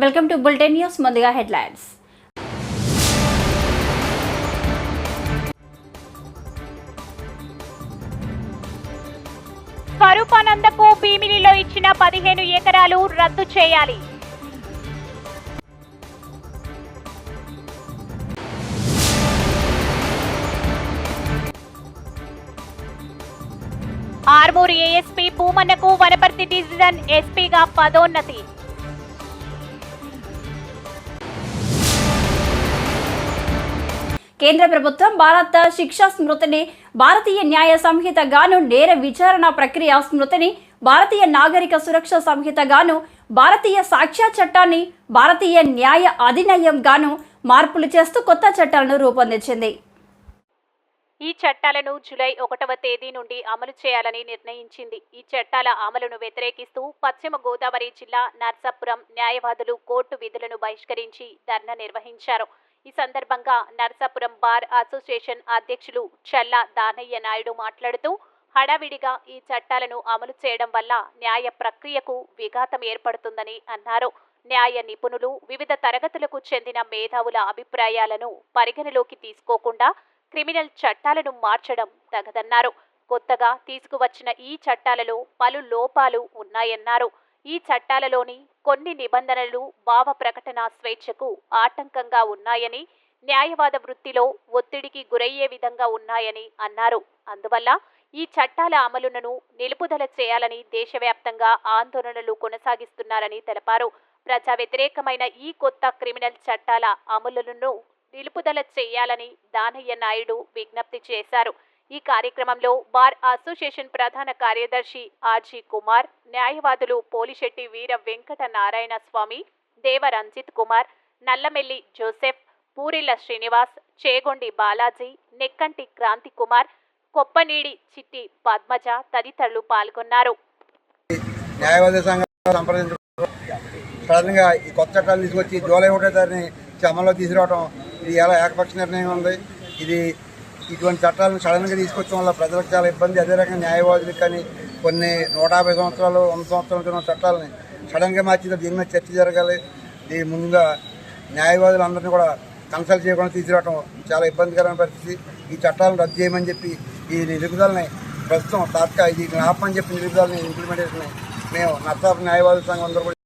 Welcome to bulletin news. ముందుగా headlines. స్వరూపానందకు భీమిలిలో ఇచ్చిన 15 ఎకరాలు రద్దు చేయాలి. ఆర్మూరు ఏఎస్పీ భూమన్నకు వనపర్తి డివిజన్ ఎస్పీగా పదోన్నతి. కేంద్ర ప్రభుత్వం భారత శిక్షా స్మృతిని, భారతీయ న్యాయ సంహిత గాను నేర విచారణ ప్రక్రియ స్మృతిని, భారతీయ నాగరిక సురక్ష సంహిత గాను, భారతీయ సాక్ష్య చట్టాన్ని భారతీయ న్యాయ అధినియం గాను మార్పులు చేస్తూ కొత్త చట్టాలను రూపొందించింది. ఈ చట్టాలను జూలై 1వ తేదీ నుండి అమలు చేయాలని నిర్ణయించింది. ఈ చట్టాల అమలును వ్యతిరేకిస్తూ పశ్చిమ గోదావరి జిల్లా నర్సాపురం న్యాయవాదులు కోర్టు విధులను బహిష్కరించి ధర్నా నిర్వహించారు. ఈ సందర్భంగా నర్సాపురం బార్ అసోసియేషన్ అధ్యక్షులు చల్లా దానయ్య నాయుడు మాట్లాడుతూ, హడావిడిగా ఈ చట్టాలను అమలు చేయడం వల్ల న్యాయ ప్రక్రియకు విఘాతం ఏర్పడుతుందని అన్నారు. న్యాయ నిపుణులు, వివిధ తరగతులకు చెందిన మేధావుల అభిప్రాయాలను పరిగణలోకి తీసుకోకుండా క్రిమినల్ చట్టాలను మార్చడం తగదన్నారు. కొత్తగా తీసుకువచ్చిన ఈ చట్టాలలో పలు లోపాలు ఉన్నాయన్నారు. ఈ చట్టాలలోని కొన్ని నిబంధనలు భావ ప్రకటన స్వేచ్ఛకు ఆటంకంగా ఉన్నాయని, న్యాయవాద వృత్తిలో ఒత్తిడికి గురయ్యే విధంగా ఉన్నాయని అన్నారు. అందువల్ల ఈ చట్టాల అమలును నిలుపుదల చేయాలని దేశవ్యాప్తంగా ఆందోళనలు కొనసాగిస్తున్నారని తెలిపారు. ప్రజా వ్యతిరేకమైన ఈ కొత్త క్రిమినల్ చట్టాల అమలును నిలుపుదల చేయాలని దానయ్య నాయుడు విజ్ఞప్తి చేశారు. ఈ కార్యక్రమంలో బార్ అసోసియేషన్ ప్రధాన కార్యదర్శి ఆర్జీ కుమార్, న్యాయవాదులు పోలిశెట్టి వీర వెంకట నారాయణ స్వామి, దేవ రంజిత్ కుమార్, నల్లమెల్లి జోసెఫ్, పూరిల శ్రీనివాస్, చేగొండి బాలాజీ, నెక్కంటి క్రాంతి కుమార్, కొప్పనీడి చిట్టి పద్మజ తదితరులు పాల్గొన్నారు. సడన్గా ఈ కొత్త చట్టాలు తీసుకొచ్చి జూలై 1వ తారీఖుని అమల్లో తీసుకురావడం ఇది ఎలా ఏకపక్ష నిర్ణయం ఉంది. ఇది ఇటువంటి చట్టాలను సడన్గా తీసుకొచ్చడం వల్ల ప్రజలకు చాలా ఇబ్బంది. అదే రకంగా న్యాయవాదులకు కానీ కొన్ని 150 సంవత్సరాలు 100 సంవత్సరాలు ఉన్న చట్టాలని సడన్గా మార్చి దీని మీద చర్చ జరగాలి. దీని ముందుగా న్యాయవాదులందరినీ కూడా కన్సల్ట్ చేయకుండా తీసుకురావడం చాలా ఇబ్బందికరమైన పరిస్థితి. ఈ చట్టాలను రద్దు చేయమని చెప్పి ఈ నిలుపుదలని ప్రస్తుతం ఇది ఆపమని చెప్పి నిలుపుదలని ఇంప్లిమెంటేషన్ మేము నర్సాపురం న్యాయవాదుల సంఘం అందరూ కూడా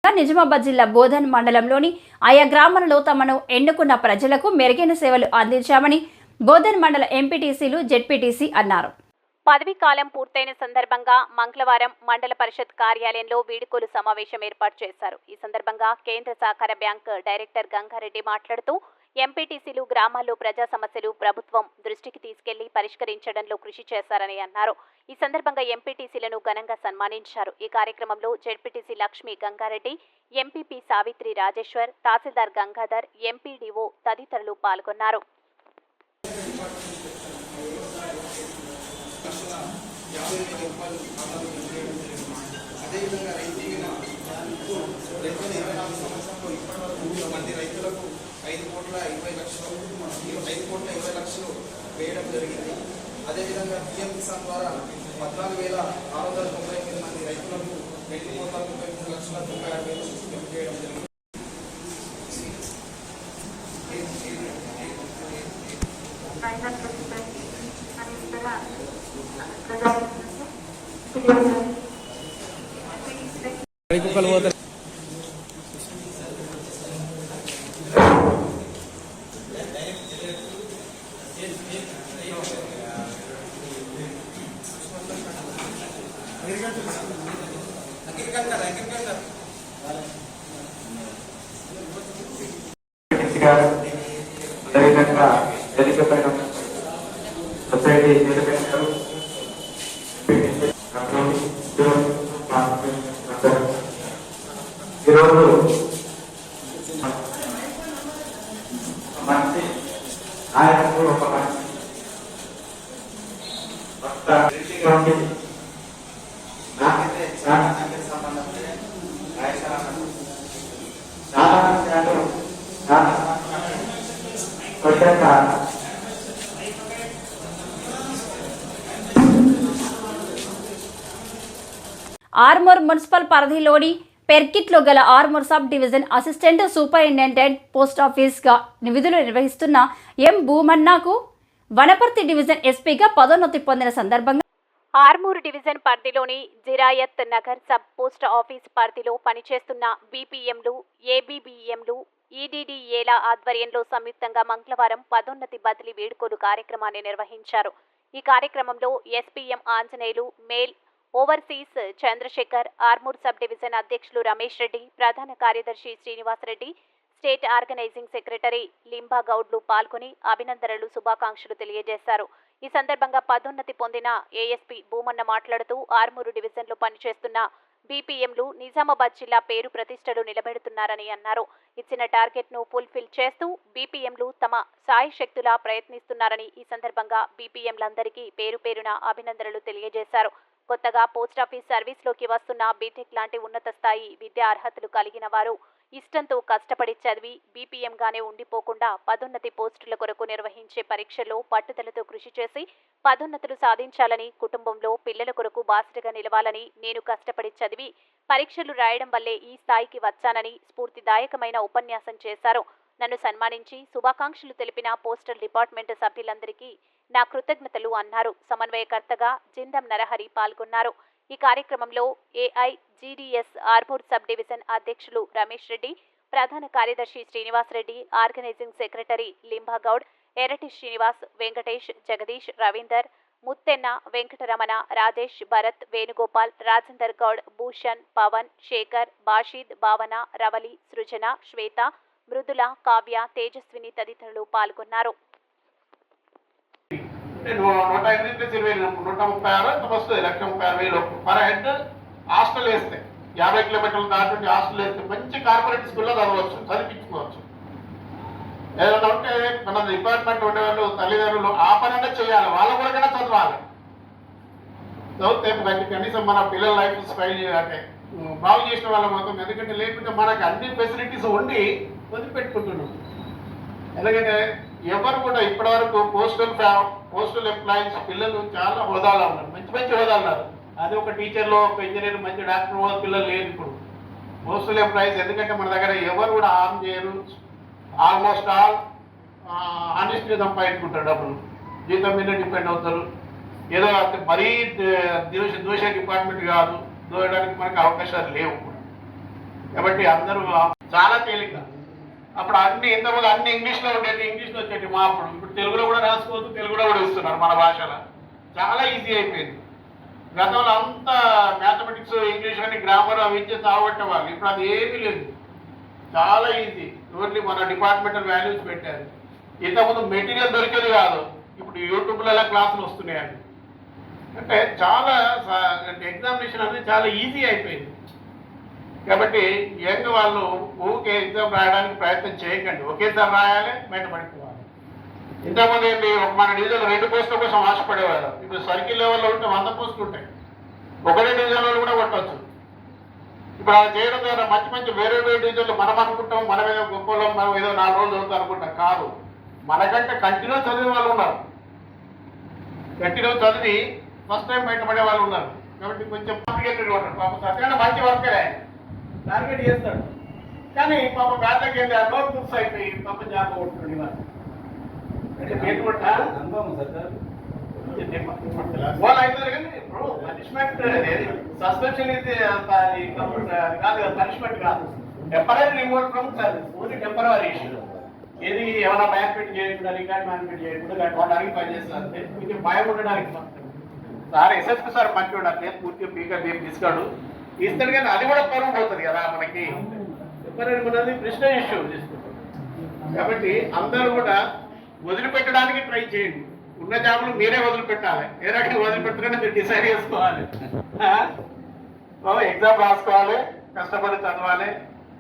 నిజామాబాద్ జిల్లా బోధన్ మండలంలోని ఆయా గ్రామాలలో తమను ఎన్నుకున్న ప్రజలకు మెరుగైన సేవలు అందించామని బోధన్ మండల ఎంపీటీసీలు, జెడ్పీటీసీ అన్నారు. పదవీ కాలం పూర్తయిన సందర్భంగా మంగళవారం మండల పరిషత్ కార్యాలయంలో వీడ్కోలు సమావేశం ఏర్పాటు చేశారు. ఈ సందర్భంగా కేంద్ర సహకార బ్యాంక్ డైరెక్టర్ గంగారెడ్డి మాట్లాడుతూ, ఎంపీటీసీలు గ్రామాల్లో ప్రజా సమస్యలు ప్రభుత్వం దృష్టికి తీసుకెళ్లి పరిష్కరించడంలో కృషి చేశారని అన్నారు. ఈ సందర్భంగా ఎంపీటీసీలను ఘనంగా సన్మానించారు. ఈ కార్యక్రమంలో జెడ్పీటీసీ లక్ష్మి గంగారెడ్డి, ఎంపీపీ సావిత్రి రాజేశ్వర్, తహసీల్దార్ గంగాధర్, ఎంపీడీఓ తదితరులు పాల్గొన్నారు. రైతులకు 5,20,00,000 వేయడం జరిగింది. అదేవిధంగా పిఎం కిసాన్ ద్వారా 14,698 మంది రైతులకు 2,33,96,96,000 చేయడం జరిగింది. ఆర్మూర్ మున్సిపల్ పరిధిలోని పెర్కిట్లో గల Armoor sub division assistant superintendent post ఆఫీస్గా విధులు నిర్వహిస్తున్న ఎం భూమన్నకు వనపర్తి డివిజన్ ఎస్పీగా పదోన్నతి పొందిన సందర్భంగా ఆర్మూరు డివిజన్ పరిధిలోని Zirayat Nagar sub post office పరిధిలో పనిచేస్తున్న బీపీఎంలు, ఏబీబీఎంలు, ఈడీడీఏల ఆధ్వర్యంలో సంయుక్తంగా మంగళవారం పదోన్నతి బదిలీ వేడుకలు కార్యక్రమాన్ని నిర్వహించారు. ఈ కార్యక్రమంలో SPM Anjaneyulu, mail overseers Chandrashekar, Armur sub division అధ్యక్షులు రమేష్ రెడ్డి, ప్రధాన కార్యదర్శి Srinivasareddy, state organising secretary Limba గౌడ్లు పాల్గొని అభినందనలు, శుభాకాంక్షలు తెలియజేశారు. ఈ సందర్భంగా పదోన్నతి పొందిన ఏఎస్పీ భూమన్న మాట్లాడుతూ ఆర్మూరు డివిజన్లో పనిచేస్తున్న బీపీఎంలు నిజామాబాద్ జిల్లా పేరు ప్రతిష్టలు నిలబెడుతున్నారని అన్నారు. ఇచ్చిన టార్గెట్ను ఫుల్ఫిల్ చేస్తూ బీపీఎంలు తమ సాయశక్తులా ప్రయత్నిస్తున్నారని ఈ సందర్భంగా బీపీఎంలందరికీ పేరు పేరున అభినందనలు తెలియజేశారు. కొత్తగా పోస్టాఫీస్ సర్వీస్లోకి వస్తున్న బీటెక్ లాంటి ఉన్నత స్థాయి విద్యా అర్హతలు కలిగిన వారు ఇష్టంతో కష్టపడి చదివి బీపీఎంగానే ఉండిపోకుండా పదోన్నతి పోస్టుల కొరకు నిర్వహించే పరీక్షల్లో పట్టుదలతో కృషి చేసి పదోన్నతులు సాధించాలని, కుటుంబంలో పిల్లల కొరకు బాసటగా నిలవాలని, నేను కష్టపడి చదివి పరీక్షలు రాయడం వల్లే ఈ స్థాయికి వచ్చానని స్ఫూర్తిదాయకమైన ఉపన్యాసం చేశారు. నన్ను సన్మానించి శుభాకాంక్షలు తెలిపిన పోస్టల్ డిపార్ట్మెంట్ సభ్యులందరికీ నా కృతజ్ఞతలు అన్నారు. సమన్వయకర్తగా జిందం నరహరి పాల్గొన్నారు. ఈ కార్యక్రమంలో ఏఐజీడీఎస్ ఆర్మూర్ సబ్ డివిజన్ అధ్యక్షులు రమేష్ రెడ్డి, ప్రధాన కార్యదర్శి శ్రీనివాసరెడ్డి, ఆర్గనైజింగ్ సెక్రటరీ లింబాగౌడ్, ఎర్రటి శ్రీనివాస్, వెంకటేష్, జగదీష్, రవీందర్, ముత్తెన్న, వెంకటరమణ, రాజేష్, భరత్, వేణుగోపాల్, రాజేందర్ గౌడ్, భూషణ్, పవన్, శేఖర్, బాషీద్, భావన, రవలి, సృజన, శ్వేత, మృదుల, కావ్య, తేజస్విని తదితరులు పాల్గొన్నారు. 136 వస్తుంది, 1,36,000 పర్ హెడ్. హాస్టల్ వేస్తే 50 కిలోమీటర్లు దాటి హాస్టల్ వేస్తే మంచి కార్పొరేట్ స్కూల్లో చదవచ్చు, చదివించుకోవచ్చు. ఏదైనా ఉంటే మన డిపార్ట్మెంట్ ఉండేవాళ్ళు తల్లిదండ్రులు ఆ పని చేయాలి, వాళ్ళ కూడా చదవాలి. చదివితే మంచి కనీసం మన పిల్లల లైఫ్ స్టైల్ అంటే బాగు చేసిన వాళ్ళ మొత్తం. ఎందుకంటే లేకుంటే మనకు అన్ని ఫెసిలిటీస్ ఉండి వదిలిపెట్టుకుంటున్నాం. ఎందుకంటే ఎవరు కూడా ఇప్పటివరకు పోస్టల్ ఎంప్లాయీస్ పిల్లలు చాలా హోదాలో ఉన్నారు, మంచి మంచి హోదాలు ఉన్నారు. అదే ఒక టీచర్లో, ఒక ఇంజనీర్, మంచి డాక్టర్ హోదా పిల్లలు లేరు ఇప్పుడు పోస్టల్ ఎంప్లాయీస్. ఎందుకంటే మన దగ్గర ఎవరు కూడా హార్మ్ చేయరు, ఆల్మోస్ట్ ఆల్ ఆనెస్ట్గా సంపాదించుకుంటారు, డబ్బులు జీతం మీద డిపెండ్ అవుతారు. ఏదో మరీ దోష డిపార్ట్మెంట్ కాదు, దోయడానికి మనకు అవకాశాలు లేవు. కాబట్టి అందరూ చాలా తేలిక. అప్పుడు అన్ని ఇంతకుముందు అన్ని ఇంగ్లీష్లో ఉండేది, ఇంగ్లీష్లో వచ్చేది మా అప్పుడు. ఇప్పుడు తెలుగులో కూడా రాసుకోవచ్చు, తెలుగులో కూడా ఇస్తున్నారు మన భాషలో. చాలా ఈజీ అయిపోయింది. గతంలో అంతా మ్యాథమెటిక్స్, ఇంగ్లీష్ అని గ్రామర్ అవి ఇచ్చే తాగొట్టే వాళ్ళు. ఇప్పుడు అది ఏమీ లేదు, చాలా ఈజీ. ఓన్లీ మన డిపార్ట్మెంటల్ వాల్యూస్ పెట్టారు. ఇంతకుముందు మెటీరియల్ దొరికేది కాదు, ఇప్పుడు యూట్యూబ్లలో క్లాసులు వస్తున్నాయండి. అంటే చాలా ఎగ్జామినేషన్ అనేది చాలా ఈజీ అయిపోయింది. కాబట్టి యంగ్ వాళ్ళు ఊరికే ఎగ్జామ్ రాయడానికి ప్రయత్నం చేయకండి, ఒకేసారి రాయాలి, బయటపడిపోవాలి. ఇంతకుముందు ఏంటి, మన డివిజన్లో 2 పోస్టుల కోసం ఆశపడేవారు. ఇప్పుడు సర్కిల్ లెవెల్లో ఉంటే 100 పోస్టులు ఉంటాయి, ఒకటే డివిజన్లో కూడా కొట్టవచ్చు. ఇప్పుడు అలా చేయడం ద్వారా మంచి మంచి వేరే డివిజన్లు మనం అనుకుంటాం, మనం ఏదో గొప్పలో మనం ఏదో 4 రోజులు చదువుతాం అనుకుంటాం. కాదు, మనకంటే కంటిన్యూ చదివే వాళ్ళు ఉన్నారు, కంటిన్యూ చదివి ఫస్ట్ టైం బయటపడే వాళ్ళు ఉన్నారు. కాబట్టి కొంచెం టార్గెటెడ్ ఉంటారు. పాపం సత్యాన్ని మంచి వర్కరే టార్గెట్ చేస్తాడు, కానీ పాపం బ్యాట్లకి వెళ్ళి నోట్ బుక్స్ అయిపోయి పాపం జాబ్ కొట్టుకోండి. వాళ్ళు అవుతారు కానీ ఇప్పుడు పనిష్మెంట్ సస్పెన్షన్ అయితే కాదు కదా, పనిష్మెంట్ కాదు. Temporary remote from service, only temporary issue. ఏది ఏమైనా భయం పెట్టి చేయకుండా, రికార్డ్ మ్యాన్పెట్ చేయకుండా కట్టుకోవడానికి పనిచేస్తారు. కొంచెం భయం ఉండడానికి సార్ ఎస్ఎస్పీ సార్ మంచివాడు, అట్లే పూర్తిగా పీకా ఏం తీసుకోడు, ఇస్తాడు. కానీ అది కూడా పరువు పోతుంది కదా మనకి. మనది ప్రశ్న ఇష్యూ తీసుకుంటాం. కాబట్టి అందరూ కూడా వదిలిపెట్టడానికి ట్రై చేయండి. ఉన్న జాబులు మీరే వదిలిపెట్టాలి. ఏ రకంగా వదిలిపెట్టాలని మీరు డిసైడ్ చేసుకోవాలి. ఎగ్జామ్ రాసుకోవాలి, కష్టపడి చదవాలి.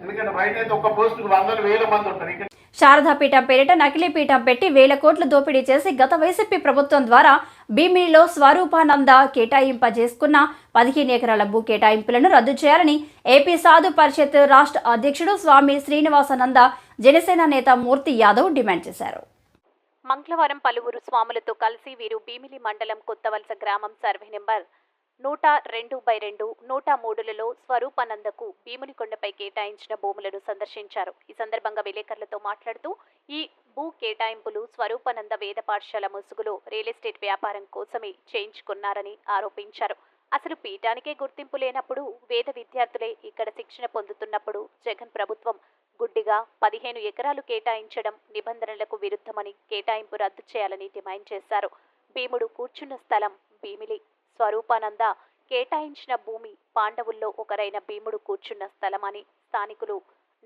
ఎందుకంటే బయట అయితే ఒక్క పోస్టుకు 100,000 మంది ఉంటారు. ఇక్కడ శారదాపీఠం పేరిట నకిలీ పీఠం పెట్టి 1,000 కోట్లు దోపిడీ చేసి గత వైసీపీ ప్రభుత్వం ద్వారా భీమిలిలో స్వరూపానంద కేటాయింపజేసుకున్న 15 ఎకరాల భూ కేటాయింపులను రద్దు చేయాలని ఏపీ సాధు పరిషత్ రాష్ట్ర అధ్యక్షుడు స్వామి శ్రీనివాసానంద జనసేన నేత మూర్తి యాదవ్ డిమాండ్ చేశారు. మంగళవారం పలువురు స్వాములతో కలిసి వీరు భీమిలి మండలం కొత్తవలస గ్రామం సర్వే నెంబర్ 102/2, 103లలో స్వరూపానందకు భీమునికొండపై కేటాయించిన భూములను సందర్శించారు. ఈ సందర్భంగా విలేకరులతో మాట్లాడుతూ ఈ భూ కేటాయింపులు స్వరూపానంద వేద పాఠశాల ముసుగులో రియల్ ఎస్టేట్ వ్యాపారం కోసమే చేయించుకున్నారని ఆరోపించారు. అసలు పీఠానికే గుర్తింపు లేనప్పుడు వేద విద్యార్థులే ఇక్కడ శిక్షణ పొందుతున్నప్పుడు జగన్ ప్రభుత్వం గుడ్డిగా 15 ఎకరాలు కేటాయించడం నిబంధనలకు విరుద్ధమని కేటాయింపు రద్దు చేయాలని డిమాండ్ చేశారు. భీముడు కూర్చున్న స్థలం భీమిలి, స్వరూపానంద కేటాయించిన భూమి పాండవుల్లో ఒకరైన భీముడు కూర్చున్న స్థలమని స్థానికులు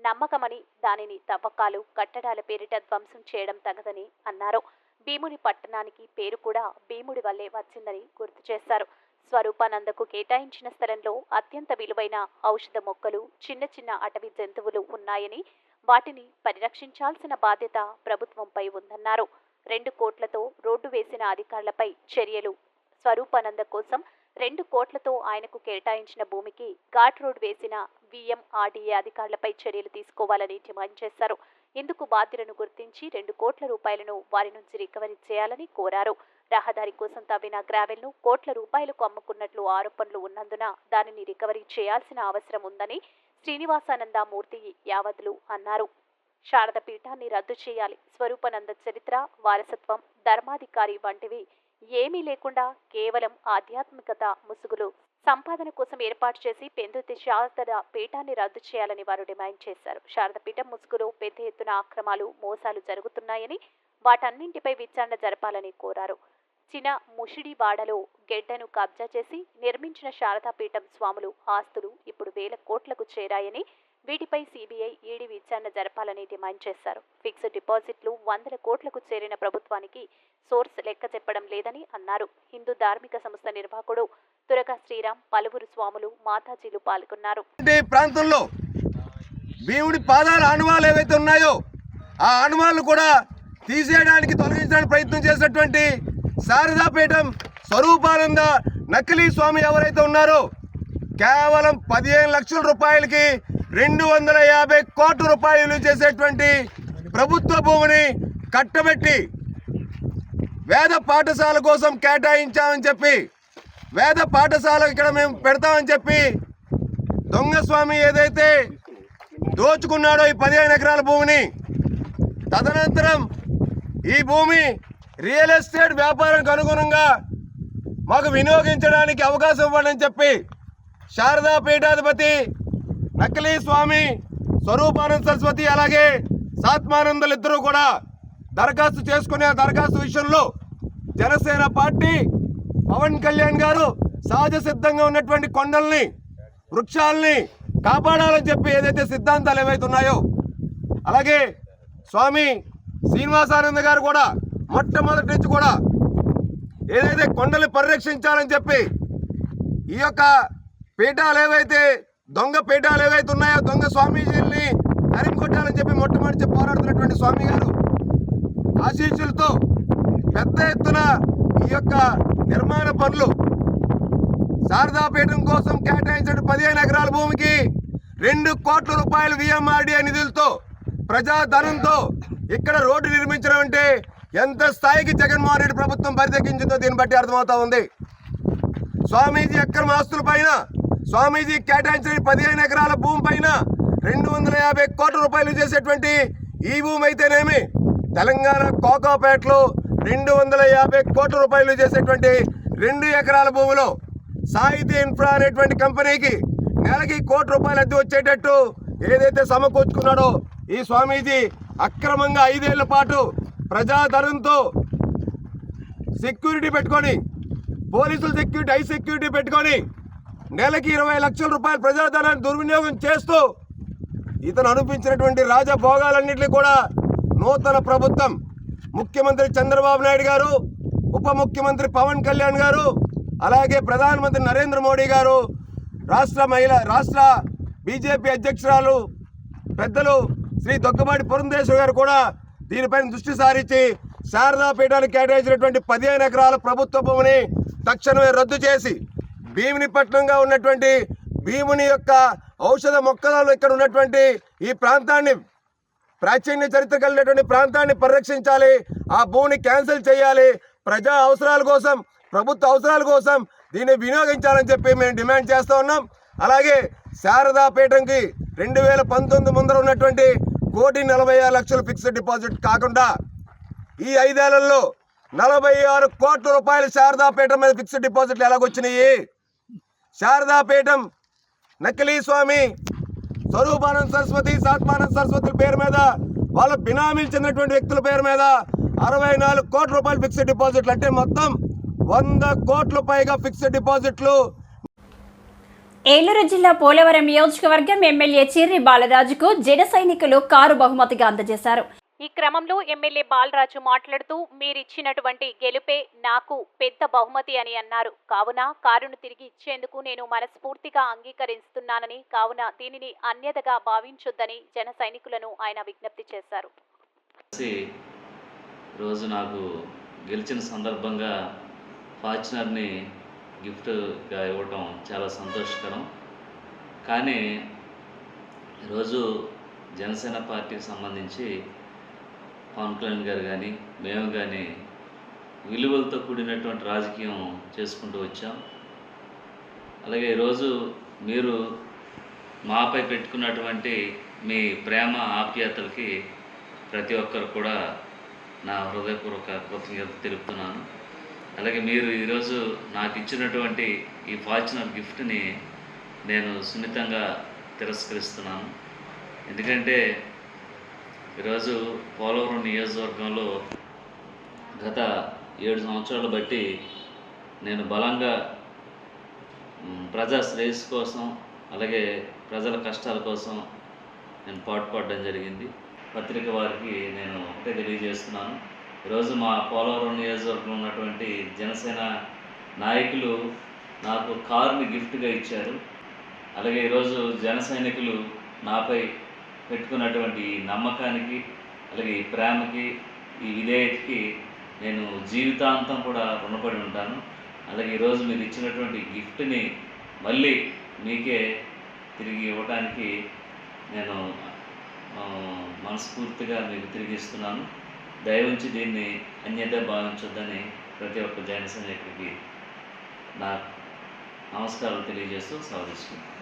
నమ్మకమని దానిని తవ్వకాలు కట్టడాల పేరిట ధ్వంసం చేయడం తగదని అన్నారు. భీముని పట్టణానికి పేరు కూడా భీముడి వల్లే వచ్చిందని గుర్తు చేశారు. స్వరూపానందకు కేటాయించిన స్థలంలో అత్యంత విలువైన ఔషధ మొక్కలు, చిన్న చిన్న అటవీ జంతువులు ఉన్నాయని వాటిని పరిరక్షించాల్సిన బాధ్యత ప్రభుత్వంపై ఉందన్నారు. 2 కోట్లతో రోడ్డు వేసిన అధికారులపై చర్యలు. స్వరూపానంద కోసం 2 కోట్లతో ఆయనకు కేటాయించిన భూమికి ఘాట్ రోడ్ వేసిన VMRDA అధికారులపై చర్యలు తీసుకోవాలని డిమాండ్ చేశారు. ఇందుకు బాధ్యులను గుర్తించి 2 కోట్ల రూపాయలను వారి నుంచి రికవరీ చేయాలని కోరారు. రహదారి కోసం తవ్విన గ్రావెల్ను కోట్ల రూపాయలకు అమ్ముకున్నట్లు ఆరోపణలు ఉన్నందున దానిని రికవరీ చేయాల్సిన అవసరం ఉందని శ్రీనివాసానంద మూర్తి యావద్లు అన్నారు. శారద పీఠాన్ని రద్దు చేయాలి. స్వరూపానంద చరిత్ర, వారసత్వం, ధర్మాధికారి వంటివి ఏమీ లేకుండా కేవలం ఆధ్యాత్మికత ముసుగులు సంపాదన కోసం ఏర్పాటు చేసి పెందుర్తి శారద పీఠాన్ని రద్దు చేయాలని వారు డిమాండ్ చేశారు. శారద పీఠం ముసుగులో పెద్ద ఎత్తున అక్రమాలు, మోసాలు జరుగుతున్నాయని వాటన్నింటిపై విచారణ జరపాలని కోరారు. చిన్న ముషిడివాడలో గెడ్డను కబ్జా చేసి నిర్మించిన శారదాపీఠం స్వాములు ఆస్తులు ఇప్పుడు 1000 కోట్లకు చేరాయని, వీటిపై CBI, ED విచారణ జరపాలని డిమాండ్ చేశారు. ఫిక్స్డ్ డిపాజిట్లు 100 కోట్లకు చేరిన ప్రభుత్వానికి సోర్స్ లెక్క చెప్పడం లేదని అన్నారు. హిందూ ధార్మిక సంస్థ నిర్వాహకుడు తురగా శ్రీరామ్, పలువురు స్వాములు, మాతాజీలు పాల్గొన్నారు. ప్రాంతంలో భీముడి పాదాల ఆనవాళ్ళు ఏవైతే ఉన్నాయో ఆ ఆనవాళ్ళు కూడా తీసేయడానికి, తొలగించడానికి ప్రయత్నం చేసినటువంటి శారదాపీఠం స్వరూపానంద నకిలీ స్వామి ఎవరైతే ఉన్నారో కేవలం 15 లక్షల రూపాయలకి 250 కోట్ల రూపాయలు చేసేటువంటి ప్రభుత్వ భూమిని కట్టబెట్టి వేద పాఠశాల కోసం కేటాయించామని చెప్పి, వేద పాఠశాల ఇక్కడ మేము పెడతామని చెప్పి దొంగ స్వామి ఏదైతే దోచుకున్నాడో ఈ 15 ఎకరాల భూమిని, తదనంతరం ఈ భూమి రియల్ ఎస్టేట్ వ్యాపారానికి అనుగుణంగా మాకు వినియోగించడానికి అవకాశం ఇవ్వాలని చెప్పి శారదా పీఠాధిపతి నకిలీ స్వామి స్వరూపానంద సరస్వతి అలాగే సాత్మానందలు ఇద్దరూ కూడా దరఖాస్తు చేసుకునే దరఖాస్తు విషయంలో జనసేన పార్టీ పవన్ కళ్యాణ్ గారు సహజ సిద్ధంగా ఉన్నటువంటి కొండల్ని, వృక్షాలని కాపాడాలని చెప్పి ఏదైతే సిద్ధాంతాలు ఏవైతే ఉన్నాయో, అలాగే స్వామి శ్రీనివాసానంద గారు కూడా మొట్టమొదటి నుంచి కూడా ఏదైతే కొండలు పరిరక్షించాలని చెప్పి ఈ యొక్క పీఠాలు ఏవైతే దొంగ పీఠాలు ఏవైతే ఉన్నాయో దొంగ స్వామీజీల్ని తరిమికొట్టాలని చెప్పి మొట్టమొదటి పోరాడుతున్నటువంటి స్వామి గారు ఆశీస్సులతో పెద్ద ఎత్తున ఈ యొక్క నిర్మాణ పనులు శారదాపీఠం కోసం కేటాయించిన 15 ఎకరాల భూమికి 2 కోట్ల రూపాయల VMRDA నిధులతో ప్రజాధనంతో ఇక్కడ రోడ్డు నిర్మించడం అంటే ఎంత స్థాయికి జగన్మోహన్ రెడ్డి ప్రభుత్వం పరితెక్కించిందో దీన్ని బట్టి అర్థమవుతా ఉంది. స్వామీజీ అక్రమ ఆస్తుల పైన, స్వామీజీ కేటాయించిన 15 ఎకరాల భూమి పైన 250 కోట్ల రూపాయలు చేసేటువంటి ఈ భూమి అయితేనేమి, తెలంగాణ కోకాపేటలో 250 కోట్ల రూపాయలు చేసేటువంటి 2 ఎకరాల భూమిలో సాహితీ ఇన్ఫ్రా అనేటువంటి కంపెనీకి నెలకి 1 కోటి రూపాయలు అద్దె వచ్చేటట్టు ఏదైతే సమకూర్చుకున్నాడో ఈ స్వామీజీ అక్రమంగా 5 ఏళ్ల పాటు ప్రజాధనంతో సెక్యూరిటీ పెట్టుకొని, పోలీసులు సెక్యూరిటీ, హై సెక్యూరిటీ పెట్టుకొని నెలకి 20 లక్షల రూపాయలు ప్రజాధనాన్ని దుర్వినియోగం చేస్తూ ఇతను అనిపించినటువంటి రాజభోగాలన్నింటినీ కూడా నూతన ప్రభుత్వం, ముఖ్యమంత్రి చంద్రబాబు నాయుడు గారు, ఉప ముఖ్యమంత్రి పవన్ కళ్యాణ్ గారు, అలాగే ప్రధానమంత్రి నరేంద్ర మోడీ గారు, రాష్ట్ర బీజేపీ అధ్యక్షురాలు పెద్దలు శ్రీ దొగ్గపాటి పురంధేశ్వరి గారు కూడా దీనిపైన దృష్టి సారించి శారదాపీఠానికి కేటాయించినటువంటి 15 ఎకరాల ప్రభుత్వ భూమిని తక్షణమే రద్దు చేసి భీమునిపట్నంగా ఉన్నటువంటి భీముని యొక్క ఔషధ మొక్కలు ఇక్కడ ఉన్నటువంటి ఈ ప్రాంతాన్ని, ప్రాచీన చరిత్ర కలిగినటువంటి ప్రాంతాన్ని పరిరక్షించాలి. ఆ భూమిని క్యాన్సిల్ చేయాలి. ప్రజా అవసరాల కోసం, ప్రభుత్వ అవసరాల కోసం దీన్ని వినియోగించాలని చెప్పి మేము డిమాండ్ చేస్తూ ఉన్నాం. అలాగే శారదాపీఠంకి 2019 ముందర ఉన్నటువంటి 1,46,00,000 ఫిక్స్డ్ డిపాజిట్ కాకుండా ఈ 5 ఏళ్లలో 46 కోట్ల రూపాయలు శారదాపీఠం మీద ఫిక్స్డ్ డిపాజిట్లు ఎలాగొచ్చినాయి? శారదాపీఠం నకిలీ స్వామి స్వరూపానంద సరస్వతి, సాత్మానంద సరస్వతుల పేరు మీద, వాళ్ళ బినామీలు చెందినటువంటి వ్యక్తుల పేరు మీద 64 కోట్ల రూపాయలు ఫిక్స్డ్ డిపాజిట్లు, అంటే మొత్తం 100 కోట్ల పైగా ఫిక్స్డ్ డిపాజిట్లు. ఏలూరు జిల్లా పోలవరం నియోజకవర్గం ఎమ్మెల్యే చిర్రి బాలరాజుకు జన సైనికులు కారు బహుమతిగా అందజేశారు. ఈ క్రమంలో ఎమ్మెల్యే బాలరాజు మాట్లాడుతూ మీరిచ్చినటువంటి గెలుపే నాకు పెద్ద బహుమతి అని అన్నారు. కావున కారును తిరిగి ఇచ్చేందుకు నేను మనస్ఫూర్తిగా అంగీకరిస్తున్నానని, కావున దీనిని అన్యథగా భావించొద్దని జన సైనికులను ఆయన విజ్ఞప్తి చేశారు. రోజు నాకు గెలిచిన సందర్భంగా ఫార్చునర్ని గిఫ్ట్గా ఇవ్వటం చాలా సంతోషకరం. కానీ ఈరోజు జనసేన పార్టీకి సంబంధించి పవన్ కళ్యాణ్ గారు కానీ మేము కానీ విలువలతో కూడినటువంటి రాజకీయం చేసుకుంటూ వచ్చాం. అలాగే ఈరోజు మీరు మాపై పెట్టుకున్నటువంటి మీ ప్రేమ ఆప్యాయతలకి ప్రతి ఒక్కరు కూడా నా హృదయపూర్వక కృతజ్ఞత తెలుపుతున్నాను. అలాగే మీరు ఈరోజు నాకు ఇచ్చినటువంటి ఈ ఫార్చునర్ గిఫ్ట్ని నేను సున్నితంగా తిరస్కరిస్తున్నాను. ఎందుకంటే ఈరోజు పోలవరం నియోజకవర్గంలో గత 7 సంవత్సరాలు బట్టి నేను బలంగా ప్రజా శ్రేయస్సు కోసం, అలాగే ప్రజల కష్టాల కోసం నేను పాటుపడడం జరిగింది. పత్రిక వారికి నేను ఒకటే తెలియజేస్తున్నాను, ఈరోజు మా పోలవరం నియోజకవర్గంలో ఉన్నటువంటి జనసేన నాయకులు నాకు కారుని గిఫ్ట్గా ఇచ్చారు. అలాగే ఈరోజు జన సైనికులు నాపై పెట్టుకున్నటువంటి ఈ నమ్మకానికి, అలాగే ఈ ప్రేమకి, ఈ విధేయతకి నేను జీవితాంతం కూడా రుణపడి ఉంటాను. అలాగే ఈరోజు మీరు ఇచ్చినటువంటి గిఫ్ట్ని మళ్ళీ మీకే తిరిగి ఇవ్వడానికి నేను మనస్ఫూర్తిగా మీకు తిరిగి ఇస్తున్నాను. దయవుంచి దీన్ని అన్యత భావించొద్దని ప్రతి ఒక్క జన సైనికుడికి నా నమస్కారాలు తెలియజేస్తూ సెలవు తీసుకుంటాను.